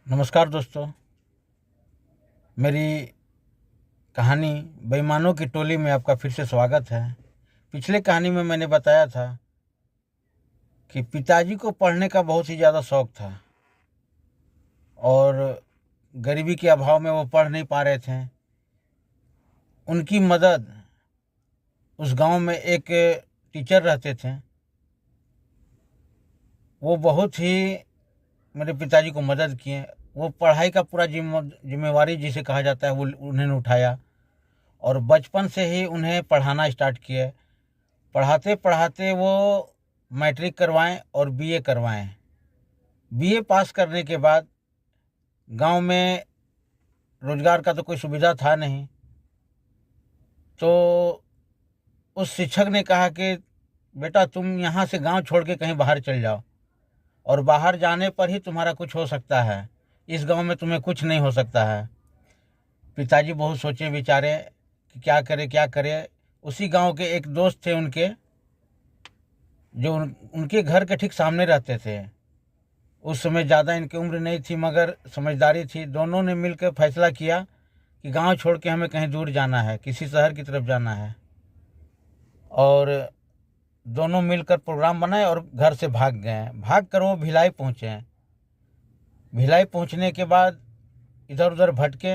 नमस्कार दोस्तों। मेरी कहानी बेईमानों की टोली में आपका फिर से स्वागत है। पिछले कहानी में मैंने बताया था कि पिताजी को पढ़ने का बहुत ही ज़्यादा शौक था और गरीबी के अभाव में वो पढ़ नहीं पा रहे थे। उनकी मदद उस गांव में एक टीचर रहते थे। वो बहुत ही मेरे पिताजी को मदद किए। वो पढ़ाई का पूरा जिम्मेवारी जिसे कहा जाता है वो उन्होंने उठाया और बचपन से ही उन्हें पढ़ाना स्टार्ट किए। पढ़ाते पढ़ाते वो मैट्रिक करवाएं और बीए करवाएं। बीए पास करने के बाद गांव में रोजगार का तो कोई सुविधा था नहीं, तो उस शिक्षक ने कहा कि बेटा तुम यहाँ से गांव छोड़ के कहीं बाहर चल जाओ और बाहर जाने पर ही तुम्हारा कुछ हो सकता है, इस गांव में तुम्हें कुछ नहीं हो सकता है। पिताजी बहुत सोचे विचारे कि क्या करे क्या करे। उसी गांव के एक दोस्त थे उनके, जो उनके घर के ठीक सामने रहते थे। उस समय ज़्यादा इनकी उम्र नहीं थी मगर समझदारी थी। दोनों ने मिलकर फैसला किया कि गांव छोड़ के हमें कहीं दूर जाना है, किसी शहर की तरफ जाना है। और दोनों मिलकर प्रोग्राम बनाए और घर से भाग गए। भाग कर वो भिलाई पहुँचे। भिलाई पहुँचने के बाद इधर उधर भटके।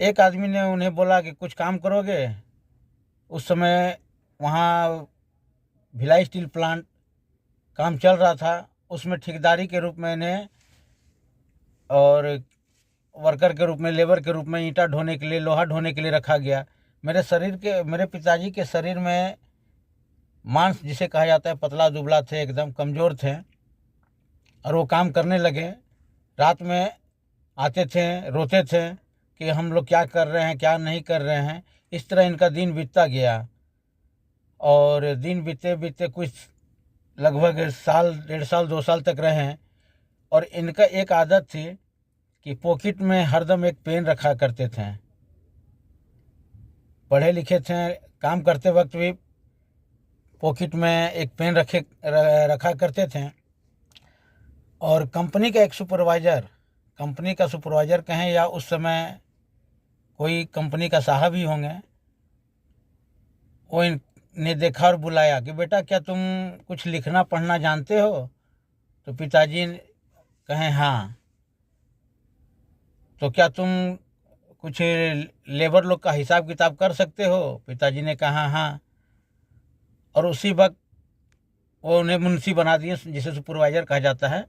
एक आदमी ने उन्हें बोला कि कुछ काम करोगे। उस समय वहाँ भिलाई स्टील प्लांट काम चल रहा था, उसमें ठेकेदारी के रूप में इन्हें और वर्कर के रूप में, लेबर के रूप में ईंटा ढोने के लिए, लोहा ढोने के लिए रखा गया। मेरे पिताजी के शरीर में मांस जिसे कहा जाता है पतला दुबला थे, एकदम कमज़ोर थे। और वो काम करने लगे। रात में आते थे, रोते थे कि हम लोग क्या कर रहे हैं क्या नहीं कर रहे हैं। इस तरह इनका दिन बीतता गया और दिन बीतते बीतते कुछ लगभग साल, 1.5 साल, 2 साल तक रहे। और इनका एक आदत थी कि पॉकेट में हरदम एक पेन रखा करते थे। पढ़े लिखे थे, काम करते वक्त भी पॉकेट में एक पेन रखा करते थे। और कंपनी का एक सुपरवाइज़र, कंपनी का सुपरवाइज़र कहें या उस समय कोई कंपनी का साहब ही होंगे, वो इनने देखा और बुलाया कि बेटा क्या तुम कुछ लिखना पढ़ना जानते हो। तो पिताजी कहें हाँ। तो क्या तुम कुछ लेबर लोग का हिसाब किताब कर सकते हो। पिताजी ने कहा हाँ। और उसी वक्त वो उन्हें मुंशी बना दिए, जिसे सुपरवाइज़र कहा जाता है।